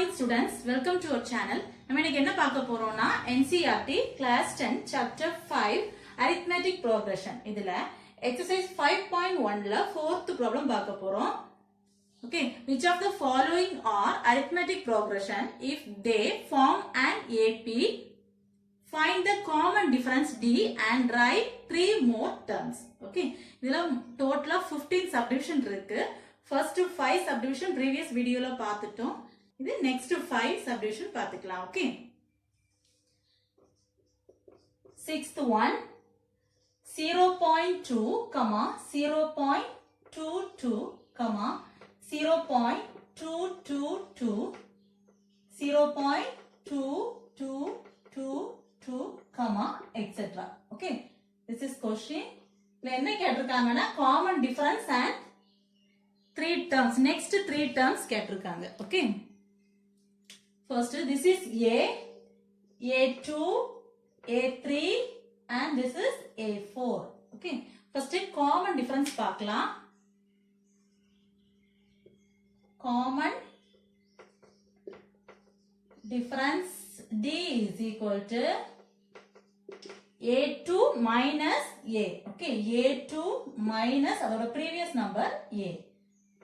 morning students, welcome to our channel. நம்ம இன்னைக்கு என்ன பார்க்க போறோம்னா NCERT class 10 chapter 5 arithmetic progression. இதுல exercise 5.1 ல 4th problem பார்க்க போறோம். Okay, which of the following are arithmetic progression if they form an AP? Find the common difference D and write 3 more terms. Okay, இதுல total 15 subdivision இருக்கு. First 5 subdivision previous video la paathutom. This next 5 subdivision paathukalam. Okay. Sixth one 0.2, 0.22, 0.222, 0.2222, etc. Okay. This is question. Enna ketirukanga common difference and 3 terms. Next 3 terms ketirukanga. Okay. First this is A, A2, A3 and this is A4. Okay. First common difference paakalam. Common difference D is equal to A2 minus A. Okay. A2 minus our previous number A.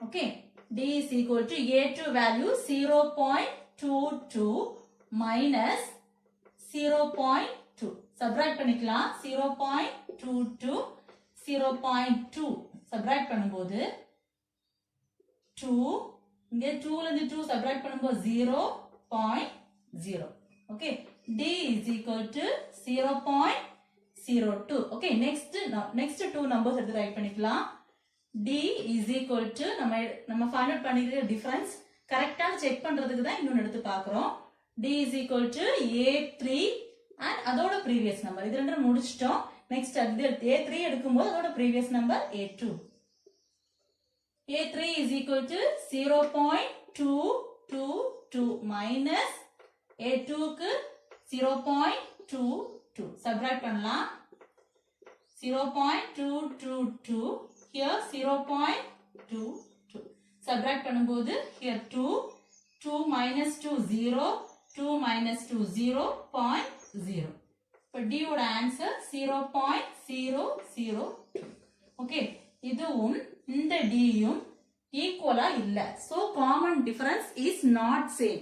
Okay, D is equal to A2 value 0.22 minus 0.2. Subtract பண்ணிக்கலாம் 0.22 0.2 subtract பண்ணும்போது 2 இங்க 2 ல இருந்து 2 subtract பண்ணும்போது 0.0. Okay, D is equal to 0.02. Okay, next 2 numbers எடுத்து write பண்ணிக்கலாம். D is equal to நம்ம find out பண்ணிக்கிற difference கரெக்ட்டா செக் பண்றதுக்கு தான் இன்னொன்னு எடுத்து பார்க்கறோம். D is equal to A3 and அதோட previous number. இது ரெண்டும் முடிச்சிட்டோம். Next A3 எடுக்கும்போது அதோட previous number A2. A3 is equal to 0.222 minus A2 க்கு 0.22. Subtract பண்ணலாம். 0.222 here 0.22. Subtract பண்ணும்போது here 2 minus 2 0, 2 minus 2 0.0. இப்போ D ஓட answer 0.002. Okay, இதுவும் இந்த D யும் equal இல்ல. So common difference is not same.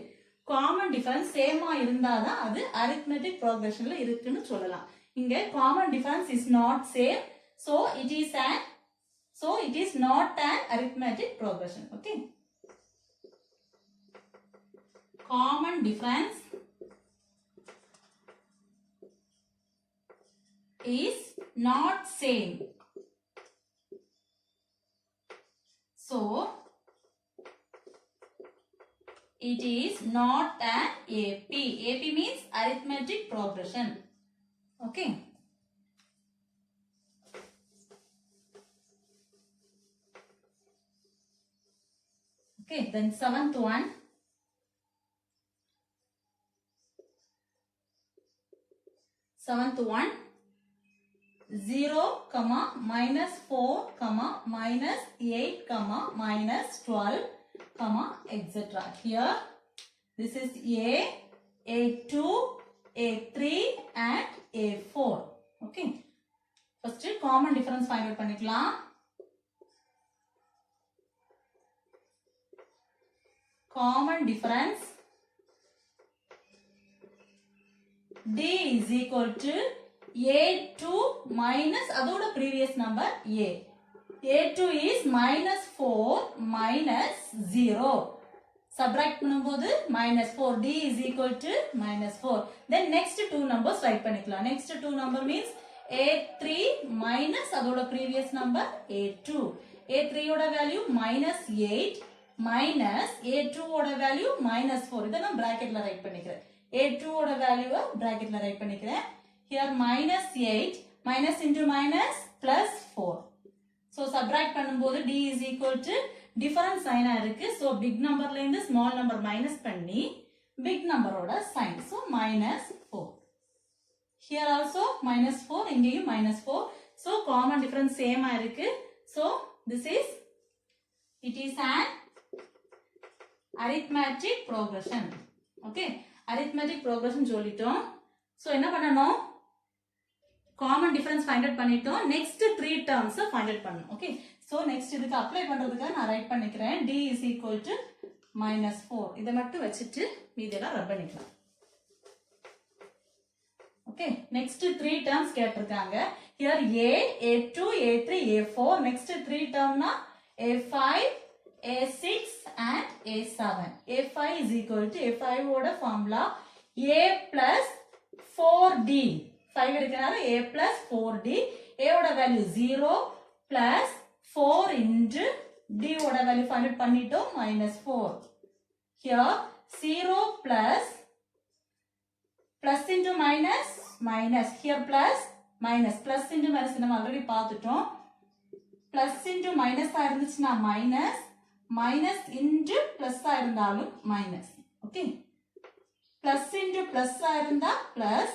Common difference same இருந்தாதான் அது arithmetic progressionல இருக்குன்னு சொல்லலாம். இங்க common difference is not same. So it is not an arithmetic progression. Okay. Common difference is not same. So it is not an AP. AP means arithmetic progression. Okay. Okay, then seventh one. Seventh one. 0, minus 4, minus 8, minus 12, etc. Here, this is A, A2, A3 and A4. Okay. First, common difference find out பண்ணிக்கலாம். Common difference D is equal to A2 minus அதோட previous number A. A2 is minus 4 minus 0. Subtract பண்ணும்போது minus 4. D is equal to minus 4. Then next 2 numbers write பண்ணிக்கலாம். Next 2 number means A3 minus அதோட previous number A2. A3 ஓட value minus 8 minus A2 ஓட value minus 4. இதை நான் bracketல write பண்ணிக்கிறேன். A2 ஓட value bracketல write பண்ணிக்கிறேன். Here minus 8 minus into minus plus 4. So subtract பண்ணும்போது D is equal to different sign இருக்கு. So big numberல இருந்து small number minus பண்ணி big number ஓட sign. So minus 4. Here also minus 4. இங்கேயும் minus 4. So common difference same இருக்கு. So this is it is an arithmetic progression. Okay, arithmetic progression சொல்லிட்டோம். So என்ன பண்ணணும்? Common difference find out பண்ணிட்டோம். Next 3 terms find out பண்ணணும். Okay, so next இதுக்கு apply பண்றதுக்கு நான் ரைட் பண்ணிக்கிறேன். D is equal to minus 4. இதை மட்டும் வச்சிட்டு மீதியெல்லாம் ரப் பண்ணிக்கலாம். Okay, next 3 terms கேட்டிருக்காங்க. Here A, A2, A3, A4. Next 3 term na A5, A6 and A7. A5 is equal to A5 oda formula A plus 4D. 5 எடுக்கனால A plus 4D. A oda value 0 plus 4 into D oda value find out பண்ணிட்டோம் minus 4. Here 0 plus into minus minus. Here plus minus. Plus into minus நம்ம already பார்த்துட்டோம். Plus into minus ஆ இருந்துச்சுன்னா minus. Minus into plus ஆ இருந்தாலும் minus. Okay. Plus into plus ஆ இருந்தா plus.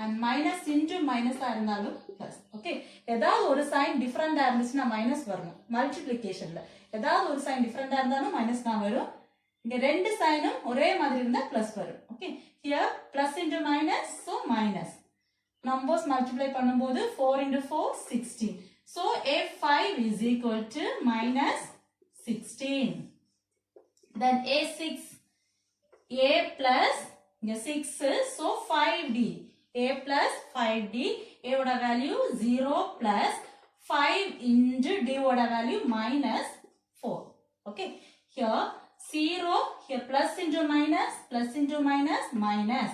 And minus into minus ஆ இருந்தாலும் plus. Okay. ஏதாவது ஒரு sign different ஆ இருந்துச்சுன்னா minus வரணும். Multiplicationல. ஏதாவது ஒரு sign different ஆ இருந்தாலும் minus தான் வரும். இங்க ரெண்டு சைனும் ஒரே மாதிரி இருந்தா plus வரும். Okay. Here plus into minus. So minus. Numbers multiply பண்ணும்போது 4 into 4, 16. So A5 is equal to minus 16. Then A6, A plus 6, so 5D. A plus 5D. A oda value 0 plus 5 into D oda value minus 4. Okay. Here 0, here plus into minus, minus.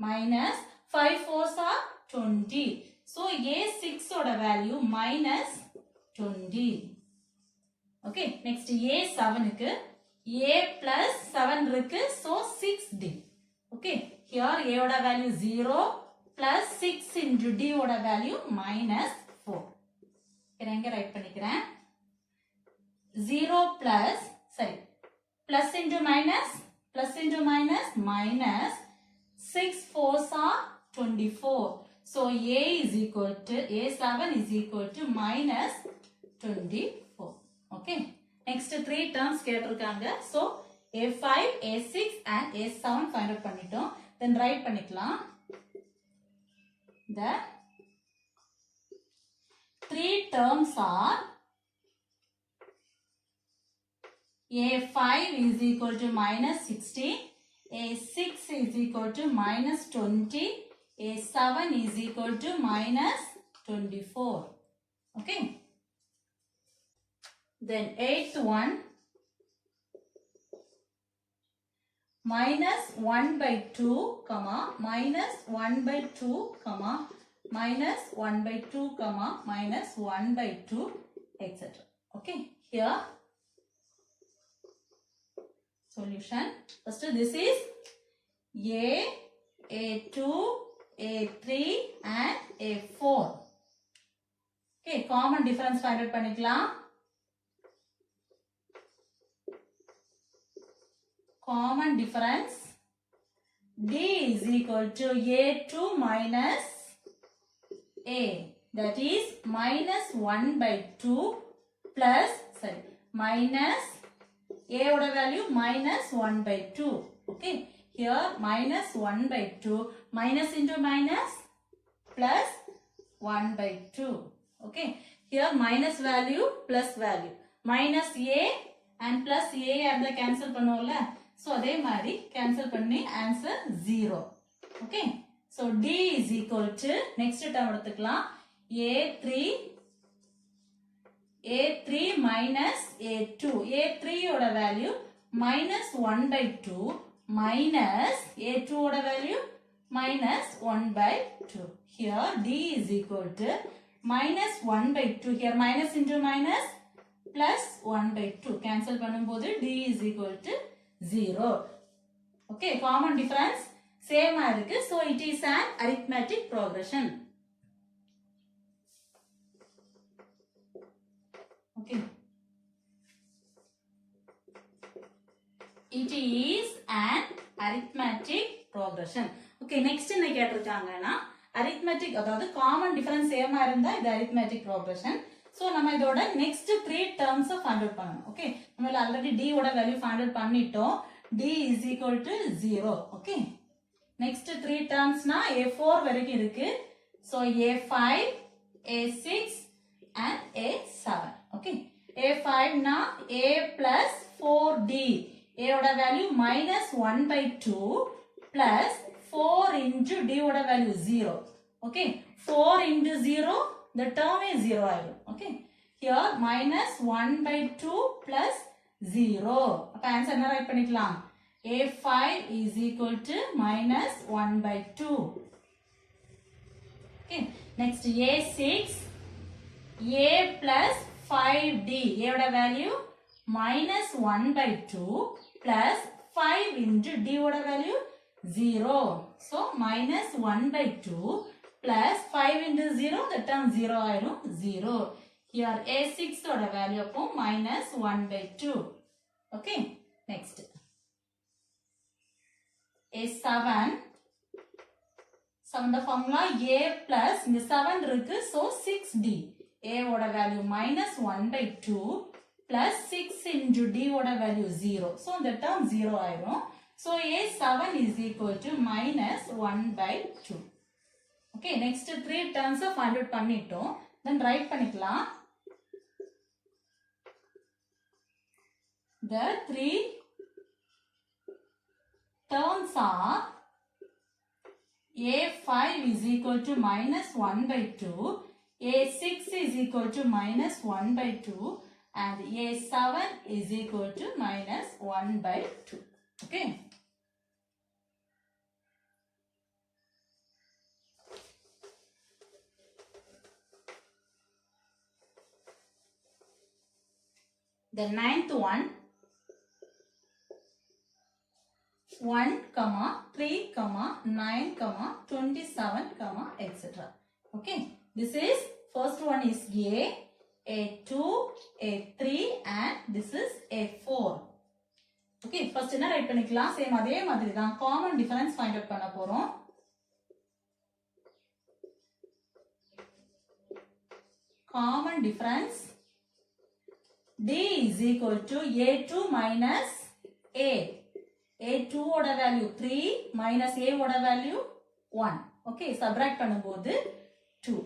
Minus 5 4s are 20. So A6 oda value minus 20. Okay, next A7 க்கு A plus 7 இருக்கு, so 6D. Okay, here A oda value 0 plus 6 into D oda value minus 4. இதை இங்க right பண்ணிக்கிறேன். 0 plus, sorry, plus into minus, minus 6 4s are 24. So A is equal to, A7 is equal to minus 24. Okay. Next 3 terms கேட்டிருக்காங்க. So A5, A6 and A7 find out பண்ணிட்டோம். Then write பண்ணிக்கலாம். The 3 terms are A5 is equal to minus 16. A6 is equal to minus 20. A7 is equal to minus 24. Okay. Then 8th one, minus 1 by 2, comma, minus 1 by 2, comma, minus 1 by 2, comma, minus 1 by 2, etc. Okay. Here, solution. First, this is A, A2, A3 and A4. Okay, common difference find out பண்ணிக்கலாம். Common difference D is equal to A2 minus A, that is minus 1 by 2 plus, sorry, minus A oda value minus 1 by 2. Okay, here minus 1 by 2, minus into minus plus 1 by 2. Okay, here minus value plus value, minus A and plus A and the cancel பண்ணுவோம்ல, so அதே மாதிரி cancel பண்ணி answer 0. Okay, so D is equal to, next term எடுத்துக்கலாம், A3 minus A2. A3 oda value minus 1 by 2 minus A2 oda value minus 1 by 2. Here D is equal to minus 1 by 2. Here minus into minus plus 1 by 2. Cancel பண்ணும்போது D is equal to 0. Okay, common difference same இருக்கு. So it is an arithmetic progression. Okay. It is an arithmetic progression. Okay, next என்ன கேட்டிருக்காங்கன்னா arithmetic, அதாவது common difference same இருந்தா இது arithmetic progression. So நம்ம இதோட next 3 terms find out பண்ணணும். Okay, நம்ம already D ஓட value find out பண்ணிட்டோம். D is equal to 0. Okay. Next 3 terms na A4 வரைக்கும் இருக்கு. So A5, A6 and A7. Okay. A5 na A plus 4D. A oda value minus 1 by 2 plus 4 into D oda value 0. Okay. 4 into 0, the term is 0 ஆயிடும். Okay. Here minus 1 by 2 plus 0. அப்ப answer என்ன write பண்ணிக்கலாம்? A5 is equal to minus 1 by 2. Okay. Next A6. A plus 5D. A oda value minus 1 by 2 plus 5 into D oda value 0. So minus 1 by 2 plus 5 into 0, the term 0 ஆயிடும் 0. Here A6 oda value அப்போ minus 1 by 2. Okay. Next. A7. The formula A plus இந்த 7 இருக்கு. So 6D. A oda value minus 1 by 2 plus 6 into D oda value 0. So the term 0 ஆயிடும். So A7 is equal to minus 1 by 2. Okay, next 3 terms find out பண்ணிட்டோம். Then write பண்ணிக்கலாம். The 3 terms are A5 is equal to minus 1 by 2, A6 is equal to minus 1 by 2 and A7 is equal to minus 1 by 2. Okay. The ninth one, 1, 3, 9, 27, etc. Okay. This is, first one is A, A2, A3 and this is A4. Okay. First என்ன write பண்ணிக்கலாம்? Same அதே மாதிரி தான். Common difference find out பண்ண போறோம். Common difference. D is equal to A2 minus A. A2 oda value 3 minus A oda value 1. Okay, subtract பண்ணும்போது 2.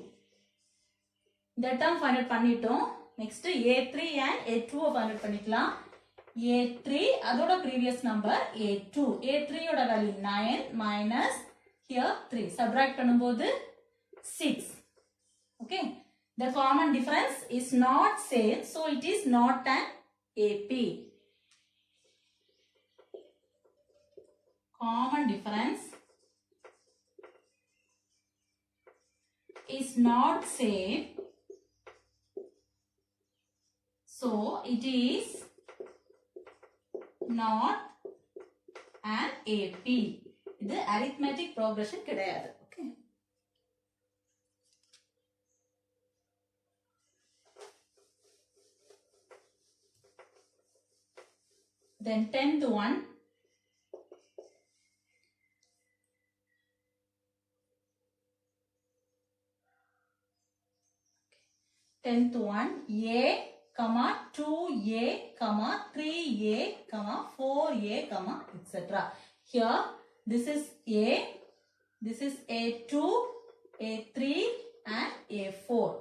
இந்த term find out பண்ணிட்டோம். Next A3 and A2 find out பண்ணிக்கலாம். A3 அதோட previous number A2. A3 oda value 9 minus here 3. Subtract பண்ணும்போது 6. Okay. The common difference is not same, so it is not an AP. Common difference is not same, so it is not an AP. இது arithmetic progression கிடையாது. Okay. Then 10th one. Tenth one, A, 2A, 3A, 4A, etc. Here, this is A, this is A2, A3 and A4.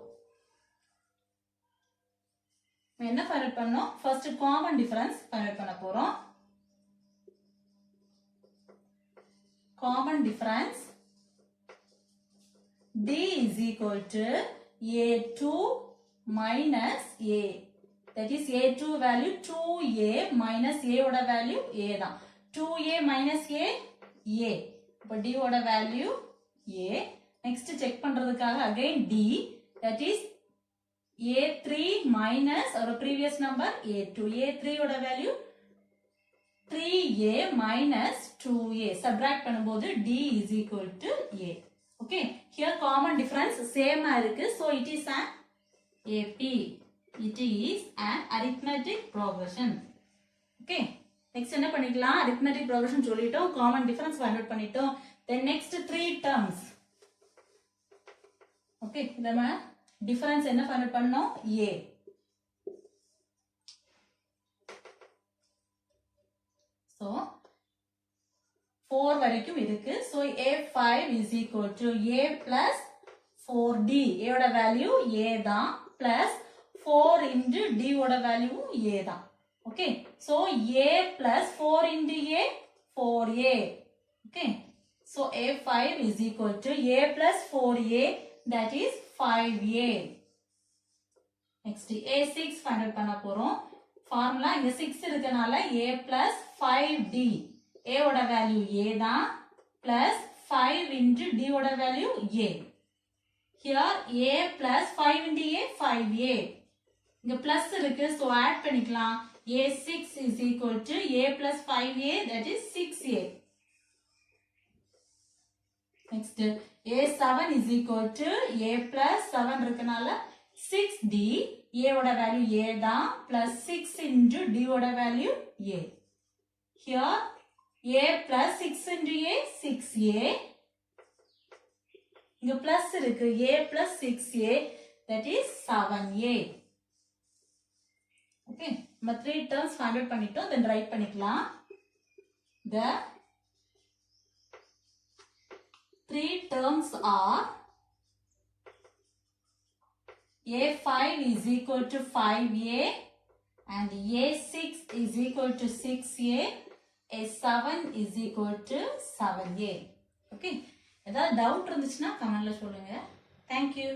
என்ன find out பண்ணோம்? First common difference find out பண்ண போறோம். Common difference D is equal to A2 minus A. That is A2 value 2A minus A oda value A தான். 2A minus A, A. இப்போ D oda value A. Next check பண்றதுக்காக again D. That is A3 minus our previous number A2. A3 oda value 3A minus 2A. Subtract பண்ணும்போது D is equal to A. Okay. Here common difference same இருக்கு. So it is an AP. It is an arithmetic progression. Okay. Next என்ன பண்ணிக்கலாம்? Arithmetic progression சொல்லிட்டோம். Common difference find out பண்ணிட்டோம். Then next 3 terms. Okay. நம்ம difference என்ன find out பண்ணோம்? A. So 4 வரைக்கும் இருக்கு. So A5 is equal to A plus 4D. A ஓட வேல்யூ A தான் plus 4 into D ஓட வேல்யூ A தான். Okay. So A plus 4 into A 4A. Okay. So A5 is equal to A plus 4A, that is 5A. Next A6 find out பண்ண போறோம். Formula இங்க 6 இருக்கனால A plus 5D. A ஓட value A தான் plus 5 into D ஓட value A. Here A plus 5 into A 5A. இங்க plus இருக்கு, so add பண்ணிக்கலாம். A6 is equal to A plus 5A, that is 6A. Next A7 is equal to A plus 7 இருக்கனால 6D. A ஓட value A தான் plus 6 into D ஓட value A. Here A plus 6 into A 6A. இங்க plus இருக்கு, A plus 6A, that is 7A. Okay, நம்ம 3 terms find out பண்ணிட்டோம், then write பண்ணிக்கலாம். The 3 terms are A5 is equal to 5A and A6 is equal to 6A. A7 is equal to 7A. Okay, ஏதாவது doubt இருந்துச்சுன்னா கமெண்ட்ல சொல்லுங்க. Thank you.